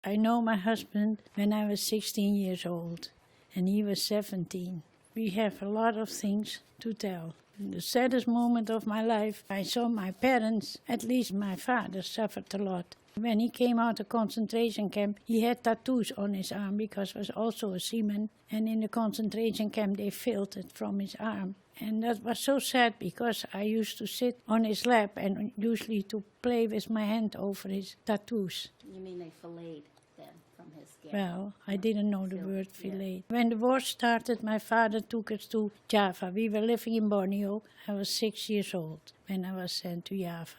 I know my husband when I was 16 years old, and he was 17. We have a lot of things to tell. The saddest moment of my life, I saw my parents, at least my father, suffered a lot. When he came out of concentration camp, he had tattoos on his arm because he was also a seaman. And in the concentration camp, they filtered from his arm. And that was so sad because I used to sit on his lap and usually to play with my hand over his tattoos. You mean they filleted them from his skin? Well, I didn't know the word fillet. When the war started, my father took us to Java. We were living in Borneo. I was 6 years old when I was sent to Java.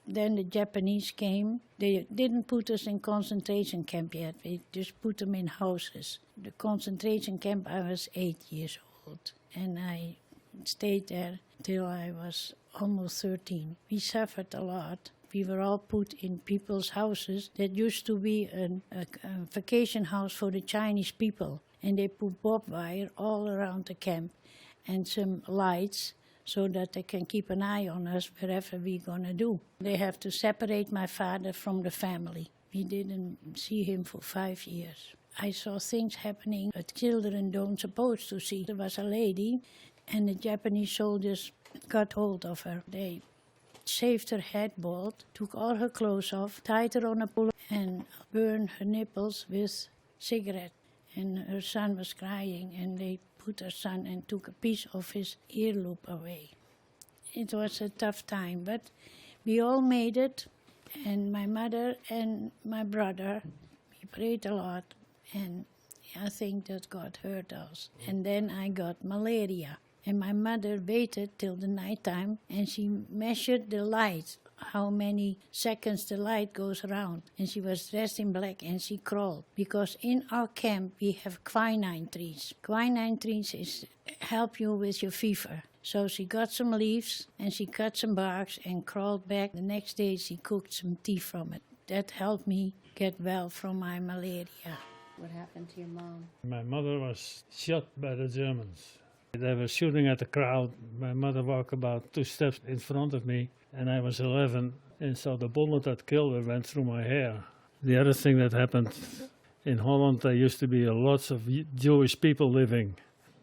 Then the Japanese came. They didn't put us in concentration camp yet. They just put them in houses. The concentration camp, I was 8 years old. And I stayed there till I was almost 13. We suffered a lot. We were all put in people's houses that used to be a vacation house for the Chinese people. And they put barbed wire all around the camp and some lights so that they can keep an eye on us wherever we're going to do. They have to separate my father from the family. We didn't see him for 5 years. I saw things happening that children don't supposed to see. There was a lady, and the Japanese soldiers got hold of her. They shaved her head bald, took all her clothes off, tied her on a pole, and burned her nipples with cigarette. And her son was crying, and they put her son and took a piece of his earlobe away. It was a tough time, but we all made it, and my mother and my brother, we prayed a lot, and I think that God heard us. And then I got malaria, and my mother waited till the night time, and she measured the light, how many seconds the light goes around. And she was dressed in black and she crawled. Because in our camp we have quinine trees. Quinine trees help you with your fever. So she got some leaves and she cut some barks and crawled back. The next day she cooked some tea from it. That helped me get well from my malaria. What happened to your mom? My mother was shot by the Germans. They were shooting at the crowd. My mother walked about 2 steps in front of me, and I was 11, and so the bullet that killed her went through my hair. The other thing that happened, in Holland there used to be lots of Jewish people living.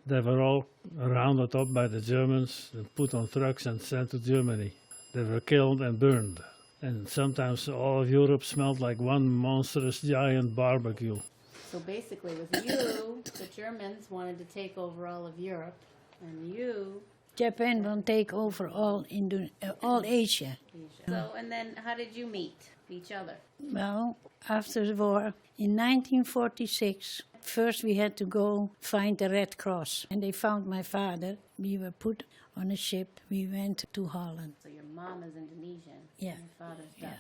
They were all rounded up by the Germans and put on trucks and sent to Germany. They were killed and burned. And sometimes all of Europe smelled like one monstrous giant barbecue. So basically with you, the Germans wanted to take over all of Europe, and you... Japan will take over all Asia. So, and then how did you meet each other? Well, after the war, in 1946, first we had to go find the Red Cross. And they found my father. We were put on a ship. We went to Holland. So your mom is Indonesian, Yeah. and your father's Dutch.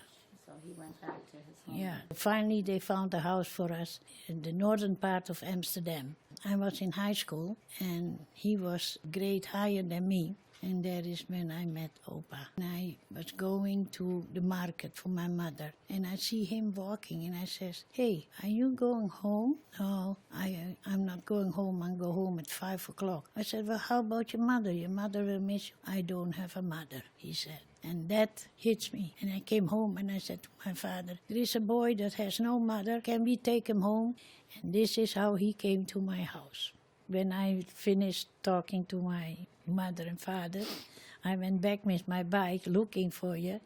So he went back to his home. Yeah. Finally, they found a house for us in the northern part of Amsterdam. I was in high school, and he was a grade higher than me. And that is when I met Opa. And I was going to the market for my mother. And I see him walking, and I says, "Hey, are you going home?" "No, I'm not going home. I'll go home at 5 o'clock. I said, "Well, how about your mother? Your mother will miss you." "I don't have a mother," he said. And that hits me. And I came home and I said to my father, "There is a boy that has no mother. Can we take him home?" And this is how he came to my house. When I finished talking to my mother and father, I went back with my bike looking for you.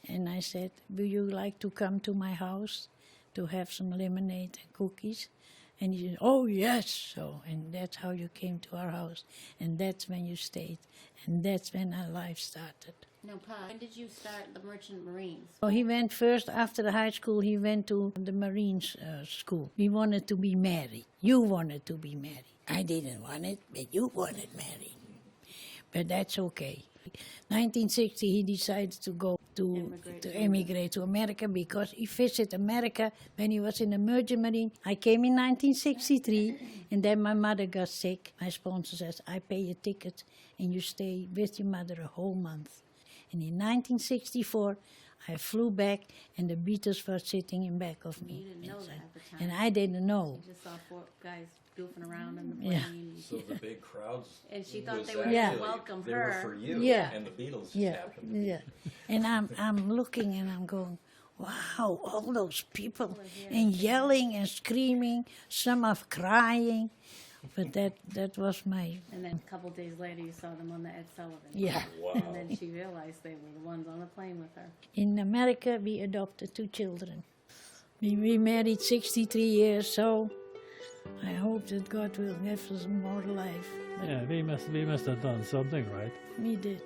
And I said, "Would you like to come to my house to have some lemonade and cookies?" And he said, "Oh, yes." So, and that's how you came to our house. And that's when you stayed. And that's when our life started. Now, Pa, when did you start the Merchant Marines? So he went first, after the high school, he went to the Marines school. We wanted to be married. You wanted to be married. I didn't want it, but you wanted married. But that's okay. 1960, he decided to go to emigrate to America because he visited America when he was in the Merchant Marine. I came in 1963, and then my mother got sick. My sponsor says, "I pay your ticket, and you stay with your mother a whole month." And in 1964, I flew back, and the Beatles were sitting in back of me. You didn't know that at the time. And I didn't know. You just saw 4 guys goofing around in the plane. So the big crowds. And she thought was they were actually- going to welcome They were her. for you, Yeah. and the Beatles just Yeah, happened to be. yeah. And I'm looking and I'm going, wow, all those people, and yelling and screaming, some of crying. But that was my, And then a couple days later, you saw them on the Ed Sullivan. yeah. And then she realized they were the ones on the plane with her. In America, we adopted 2 children. We married 63 years, so I hope that God will give us more life. But Yeah, we must have done something right. we did.